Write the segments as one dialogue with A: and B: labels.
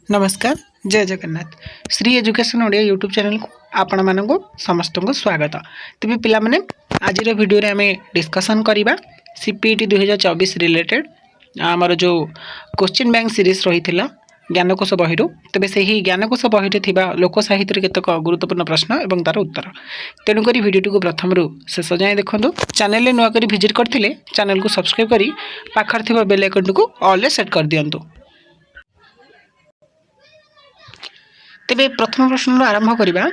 A: नमस्कार जय Jagannath Shri education Odia YouTube channel को आपण मानक समस्त को स्वागत। तेज पिला माने आज वीडियो रे आमे डिस्कशन करबा सीपीटी 2024 रिलेटेड आमर जो क्वेश्चन बैंक सीरीज रही ज्ञानकोश बही तेज से ही ज्ञानकोश बही लोक साहित्य केतक गुरुत्वपूर्ण प्रश्न और तार उत्तर तेणुक भिडियो को प्रथम शेष जाए देखो चैनल नुआ कर विजिट करते चैनल को सब्सक्राइब कर पाखर थी बेल आइकन को ऑल सेट कर दिंतु। तेबे प्रथम प्रश्न आरंभ करबा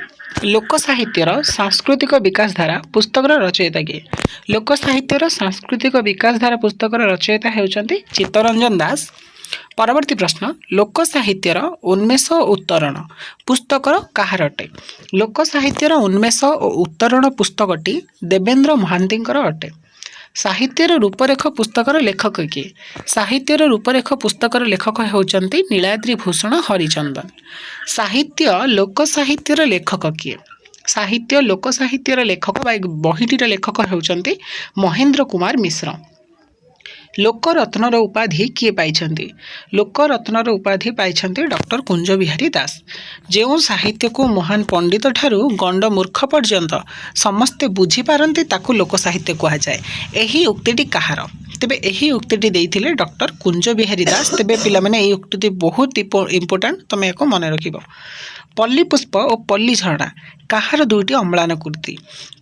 A: लोक साहित्यर सांस्कृतिक विकास धारा पुस्तकर रचयिता किए। लोक साहित्यर सांस्कृतिक विकास धारा पुस्तकर रचयिता हेउचंती चित्तरंजन दास। परवर्ती प्रश्न लोक साहित्यर उन्मेष और उत्तरण पुस्तकर काहार अटे। लोक साहित्यर उन्मेष और उत्तरण पुस्तकटी देवेंद्र महांतींकर अटे। साहित्यर रूपरेख पुस्तकर लेखक किए। साहित्यर रूपरेख पुस्तकर लेखक होउचंती नीलाद्री भूषण हरिचंदन। साहित्य लोक साहित्यर लेखक किए। साहित्य लोक साहित्यर लेखक बहीटीर लेखक होउचंती महेंद्र कुमार मिश्र। लोकरत्नर उपाधि किए पाइछंती। लोकरत्नर उपाधि पाइछंती डॉक्टर कुंज बिहारी दास। जो साहित्य को महान पंडित ठारू गंड मूर्ख पर्यंत समस्ते बुझी पारंती ताकू लोक साहित्य कहा जाए। एही उक्तिटी कहार तेबे एही उक्तिटी देइथिले डॉक्टर कुंज बिहारी दास। तेबे पिला माने एही उक्तिटी बहुत इंपोर्टेंट तमे एको मन रखिबो। पल्ली पुष्प और पल्ली झरणा काहार दुईटी अम्लान कृति।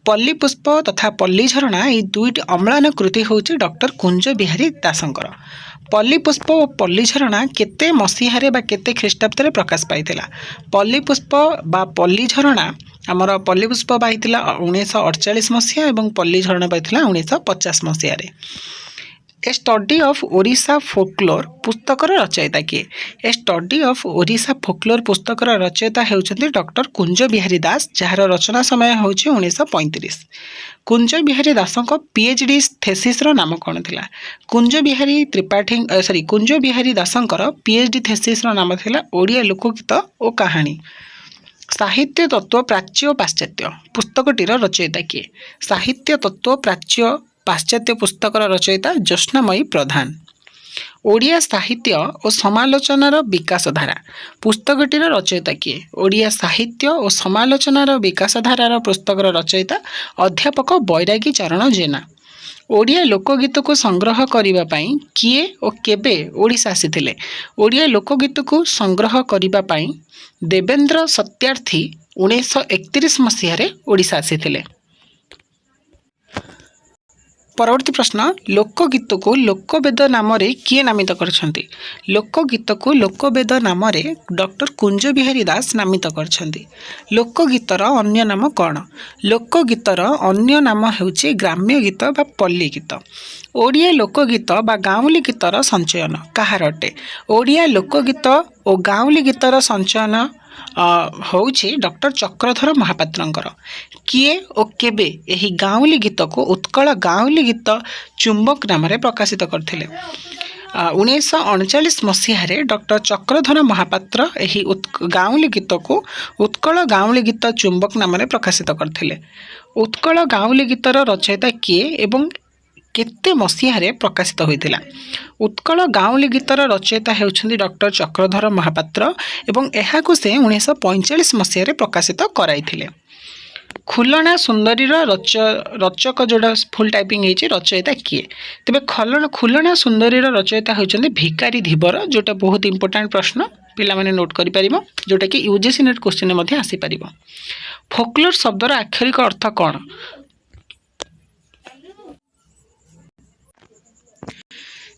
A: पल्ली पुष्प तथा पल्ली झरणा ये दुईटी अम्लान कृति होउची डॉक्टर कुंज बिहारी दासंकर। पल्ली पुष्प और पल्ली झरणा केते मसीहारे बा केते ख्रीष्टाब्दरे प्रकाश पाइथिला। पल्ली पुष्प बा पल्ली झरणा आमर पल्ली पुष्प पाइथिला 1948 मसीहा और पल्ली झरणा पाइथिला 1950 मसीहा। ए स्टडी ऑफ ओडिशा फोकलोर पुस्तकर रचयिता किए। ए स्टडी ऑफ ओडिशा फोकलोर पुस्तकर रचयिता हेउचंती डॉक्टर कुंज बिहारी दास जार रचना समय होउची 1935। कुंज बिहारी दासक पीएचडी थेसिस रो नाम कौन थिला। कुंज बिहारी त्रिपाठी कुंज बिहारी दासंकर पीएचडी थेसिस रो नाम थिला ओडिया लोकगीत और कहानी। साहित्य तत्व प्राच्य पाश्चात्य पुस्तकटीर रचयिता किए। साहित्य तत्व प्राच्य पाश्चात्य पुस्तकर रचयिता ज्योत्स्नामयी प्रधान। ओडिया साहित्य और समालोचनार विकास धारा पुस्तकटीर रचयिता किए। ओडिया साहित्य और समालोचनार विकास धारार पुस्तकर रचयिता अध्यापक बैरागी चरण जेना। ओडिया लोकगीत को संग्रह करने पाई किए और केबे ओडिशा आसीथिले। ओडिया लोकगीत को संग्रह करने पाई देवेंद्र सत्यार्थी 1931 मसीह ओडिशा आसीथिले। परवर्ती प्रश्न लोकगीत को लोकवेद नाम किए नामित करछंती। लोकगीत को लोकवेद नाम डॉक्टर कुंज बिहारी दास नामित करछंती। लोकगीतर अन्य नाम कौन। लोकगीतर अन्य नाम हेउची ग्राम्य गीत बा पल्ली गीत। ओडिया लोकगीत बा गाँवली गीतर संचयन काहार अटे। ओडिया लोकगीत और गाँवली गीतर संचयन होउछि डॉक्टर चक्रधर महापात्रंकर। किए और केबे एही गाँवली गीत को उत्कल गाँवली गीत चुंबक नाम प्रकाशित करथिले। 1939 मसीह डॉक्टर चक्रधर महापात्र एही गाँवली गीत को उत्कल गाँवली गीत चुंबक नाम प्रकाशित करथिले। उत्कल गाँवली गीतर रचयिता किए एवं केते मसीह प्रकाशित होइतिला। उत्कल गाँवली गीतर रचयिता हेउछंती डॉक्टर चक्रधर महापात्र एवं एहाकु से 1945 मसीह प्रकाशित कराइथिले। खुलना सुंदरी रचक जोड़ा फुल टाइपिंग होती रचयिता किए। तेबे खुलना सुंदरी रचयिता होती भिकारी धीवर जोटा बहुत इंपोर्टेंट प्रश्न पिला माने नोट करि परिबो जोटा कि यूजीसी नेट क्वेश्चन में आसी परिबो। फोकलोर शब्दर आक्षरिक अर्थ कौन।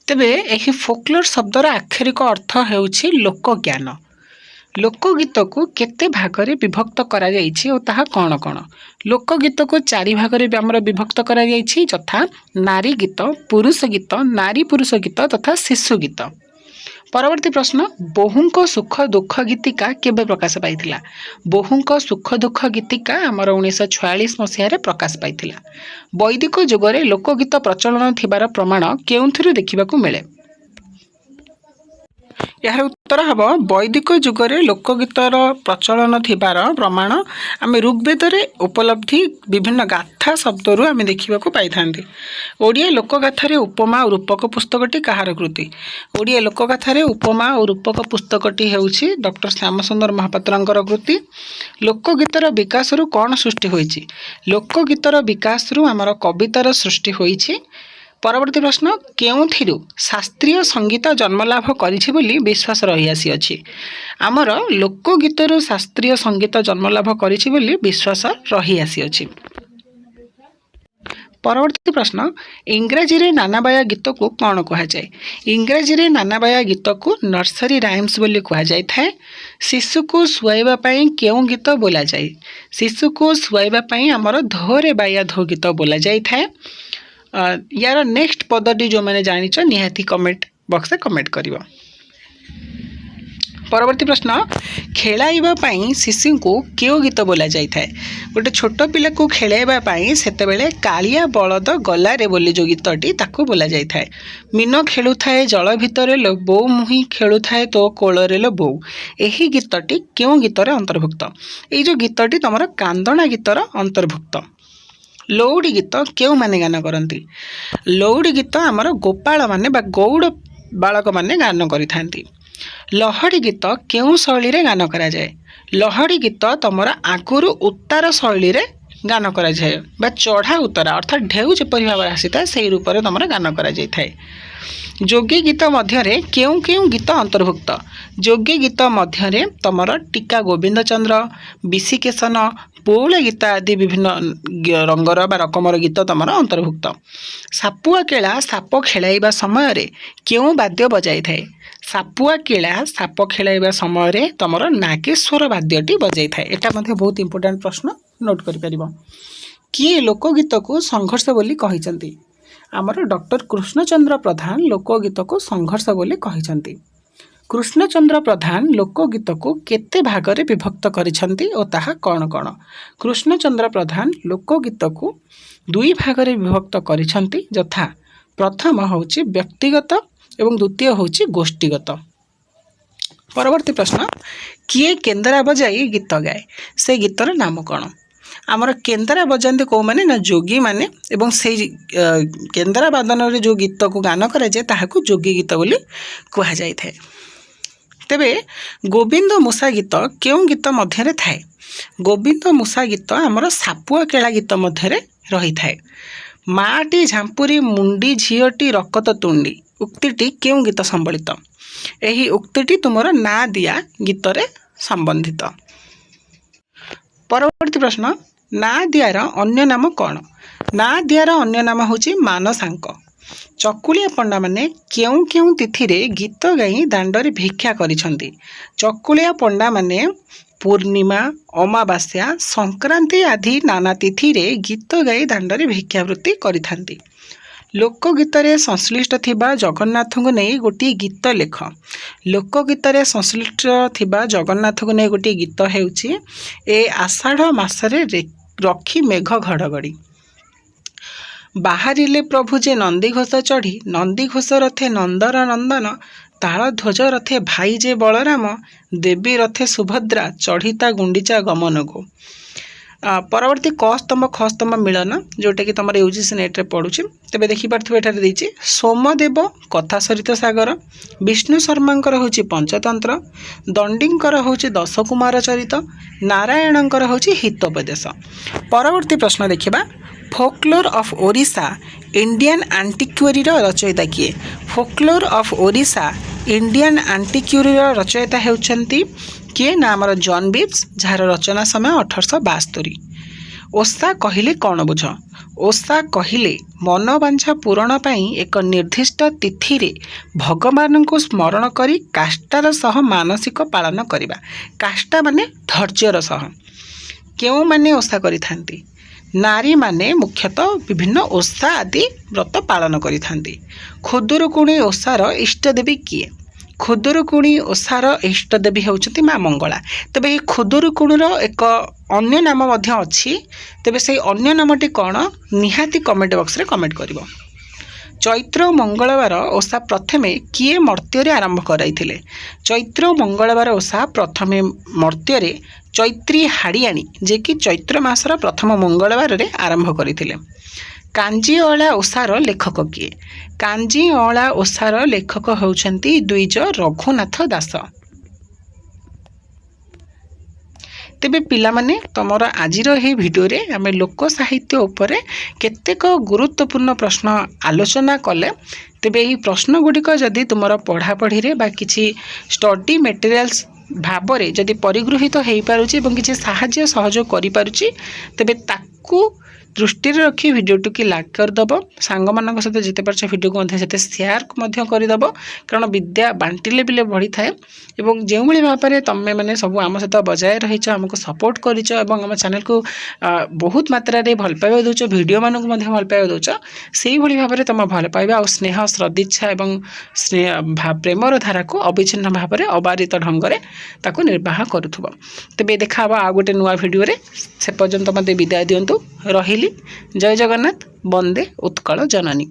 A: तेबे एही फोकलोर शब्दर आक्षरिक अर्थ हेउछि लोकज्ञान। लोकगीत को केते भागरे विभक्त करा जाइछि और ताहा कौन कौन। लोकगीत को 4 भागरे आमर विभक्त करा जाइछि यथा नारी गीत पुरुष गीत नारी पुरुष गीत तथा शिशु गीत। परवर्ती प्रश्न बोहूंको सुख दुख गीतिका केबे प्रकाश पाइथिला। बोहूंको सुख दुख गीतिका आमर 1946 मसीह प्रकाश पाइथिला। वैदिक जुगरे लोकगीत प्रचलन थिबार प्रमाण केउंथिरु देखिबाकू मिले। यार उत्तर हम वैदिक जुगरे लोकगीतर प्रचलन थिबार प्रमाण आम ऋग्वेदरे उपलब्धि विभिन्न गाथा शब्दरू आम देखा पाई था। ओडिया लोकगाथार उपमा और रूपक पुस्तकटी कहार कृति? ओडिया लोकगाथार उपमा और रूपक पुस्तकटी हेउछि डॉक्टर श्यामसुंदर महापात्रंकर कृति। लोकगीतर विकास रु कौन सृष्टि होइछि? लोकगीतर विकास रु आमर कवितार सृष्टि होइछि। परवर्ती प्रश्न, केउथिरु शास्त्रीय संगीत जन्मलाभ करिछि बोली विश्वास रही आसी अछि? आमर लोकगीतरु शास्त्रीय संगीत जन्मलाभ करिछि बोली विश्वास रही आसी अछि। परवर्ती प्रश्न, इंग्राजी रे नानाबाया गीत को कौन कहा जाए? इंग्राजी रे नानाबाया गीत को नर्सरी राइम्स बोली कहा जाय थाए। शिशु को सुआइबा पई केउ गीत बोला जाए? शिशु को सुआइबा पई हमर धोरे बाया धो गीत बोला जाय थाए। यार नेक्स्ट पदटी जो मैंने जानिछ निहाती कमेंट बॉक्स में कमेंट करिवो। परवर्ती प्रश्न, खेलाइबा पई शिशु को केउ गीत बोला जाय थाए? गोटे छोट पिला को खेलाइबा पई सेतेबेले कालिया बलद गला रे बोली जो गीतटी ताको बोला जाय थाए। मीन खेलु थाए जल भितरे लो बो मुही खेलु थाए तो कोल रे लो बो, एही गीतटी केउ गीतरे अंतर्भुक्त? एई जो गीतटी तमरा कांदणा गीतर अंतर्भुक्त। लौड़ी गीत केउ माने गान करती? लौड़ी गीत आमर गोपाल माने बा गौड़ बालक माने गान करिथांती। लहड़ी गीत केउ शैली रे गान करा जाए? लहड़ी गीत तमरा आगुरु उतार शैली रे गान करा जाए बा चढ़ा उतार अर्थात ढेउ जेपरि भाव आसीता सेही रूप रे तमरा गान करा जाय थाए। जोगी गीत मध्यरे केउ केउ गीत अंतर्भुक्त? जोगी गीत मध्यरे तमर टीका गोविंद चंद्र, विशिकेशन, पौल गीत आदि विभिन्न रंगर बा रकमर गीत तमर अंतर्भुक्त। सापुआ केला साप खेलाइबा समय रे केउ वाद्य बजाई थाए? सापुआ केला साप खेलाइबा समय रे तमर नागेश्वर वाद्यटी बजाई थाए। एटा मध्ये बहुत इंपोर्टेंट प्रश्न, नोट करि परिबो। किए लोकगीत को संघर्ष बोली कहिसंती? आमर डॉक्टर कृष्णचंद्र प्रधान लोकगीत को संघर्ष बोली कहिसंती। कृष्णचंद्र प्रधान लोकगीत को केते भागरे विभक्त करिसंती ओ ताहा कौन कौन? कृष्णचंद्र प्रधान लोकगीत को दुई भागरे विभक्त करिसंती, यथा प्रथम होउची व्यक्तिगत एवं द्वितीय होउची गोष्ठीगत। परवर्ती प्रश्न, किए केंदरा बजाई गीत गाए? से गीतर नाम कौन? आमर केंदरा बजाते कौ माने ना जोगी माने एवं से केंदरा बादन रे जो गीत को गान करा जाए ताहाकू जोगी गीत बोली कहा जाय थाए। तेबे गोविंद मूषा गीत केउ गीत मध्यरे थाए? गोविंद मूषा गीत आमर सापुआ केला गीत मध्यरे रही थाए। माटी झांपुरी मुंडी झियोटी रकत तुंडी उक्तिटी केउ गीत संबलित? एही उक्तिटी तुमर ना दिया गीतरे संबंधित। परवर्ती प्रश्न, ना दियार अन्य नाम कौन? ना दियार अन्य नाम होची मानसांक। चकुलिया पंडा माने केउ केउ तिथि रे गीत गाई दांडरे भिक्षा करिसंती? चकुलिया पंडा माने पूर्णिमा, अमावास्या, संक्रांति आदि नाना तिथि रे गीत गाई दांडरे भिक्षावृत्ति करिथांती। लोकगीत रे संश्लिष्ट थिबा जगन्नाथ को नहीं गोटी गीत लेख। लोकगीत रे संश्लिष्ट थिबा जगन्नाथ को नहीं गोटी गीत हेउची ए आषाढ़ मासरे रखी मेघ घड़गड़ी। बाहरिले प्रभु जे नंदीघोष चढ़ी, नंदीघोष रथे नंदर नंदन, ताल ध्वज रथे भाई जे बलराम, देवी रथे सुभद्रा चढ़ीता गुंडीचा गमन गो। परवर्ती क स्तंभ ख स्तंभ मिलन जोटा कि तुम यूजीसी नेट रे पढ़ुची तेबे देखि पारथु एठारे देछि सोमदेव कथा सरित सागर, विष्णु शर्मांकर होछि पंचतंत्र, दंडींकर होछि दश कुमार चरित, नारायणंकर होछि हितोपदेश। परवर्ती प्रश्न देखिबा, फोकलोर ऑफ ओडिशा इंडियन आंटिक्यूरी रचयिता किए? फोकलोर ऑफ ओडिशा इंडियन आंटिक्यूरी रचयिता हेउछंती किए ना आमर जॉन बिब्स, जार रचना समय 1872। ओषा कहिले कौन बुझ? ओषा कहिले मनोवांछा पूरण पाई एक निर्दिष्ट तिथि रे भगवान को स्मरण करी काष्टार सह मानसिक पालन करिबा। काष्टा माने धैर्यर सह। केउ माने ओषा करिथांती? नारी माने मुख्यतः विभिन्न ओषा आदि व्रत पालन करिथांती। खुदुरुकुणी ओषार इष्टदेवी किए? खुदुरुकुणी ओषार इष्टदेवी होउछंती माँ मंगला। तबे ये खुदुरुकुणीर एक अन्य नाम मध्य अछि, तबे से अन्य नामटी कौन निहाती कमेंट बॉक्स रे कमेंट करिवो। चैत्र मंगलवार ओषा प्रथमे किए मर्त्य आरंभ कराइथिले चैत्र मंगलवार ओषा प्रथमे मर्त्य चैत्री हाड़ियाणी जे कि चैत्र मासर प्रथम मंगलवार रे आरंभ करथिले कांजीअला ओषार लेखक किए कांजीअला ओषार लेखक होउछंती द्विज रघुनाथ दास तेबे पिला माने तमर आजिर हे भिडियो रे आमे लोक साहित्य उपरे केतेक गुरुत्वपूर्ण प्रश्न आलोचना कले तेबे एही प्रश्न गुडिक जदि तुमर पढ़ा पढ़ी रे बा किछि स्टडी मटेरियल्स भाबरे जदि परिगृहित हेई पारुछि एवं किछि साहाय्य सहयोग करि पारुछि तेबे ताकू दृष्टि रखी वीडियो की लाइक करदेव सांग मान सहित जिते पार्छ वीडियो को से सेयार करदेव कारण विद्या बांटिले बिले बढ़ी थाए एवं जो भाव में तुम्हें मैंने सब आम सहित बजाय रही आमको सपोर्ट करिच एवं आम चैनल को बहुत मात्रा रे भल पाइबा दौच वीडियो मानक भल पाइबा दौच से भाव में तुम भल पाइबा और स्नेह श्रद्धिच्छा एवं प्रेमर धारा को अविच्छिन्न भाव में अबारित ढंग से निर्वाह करुथुब तेबे देखा आ गोटे नुआ वीडियो रे से पर्यंत मत विदाय दिंतु रही जय जगन्नाथ वंदे उत्कल जननी।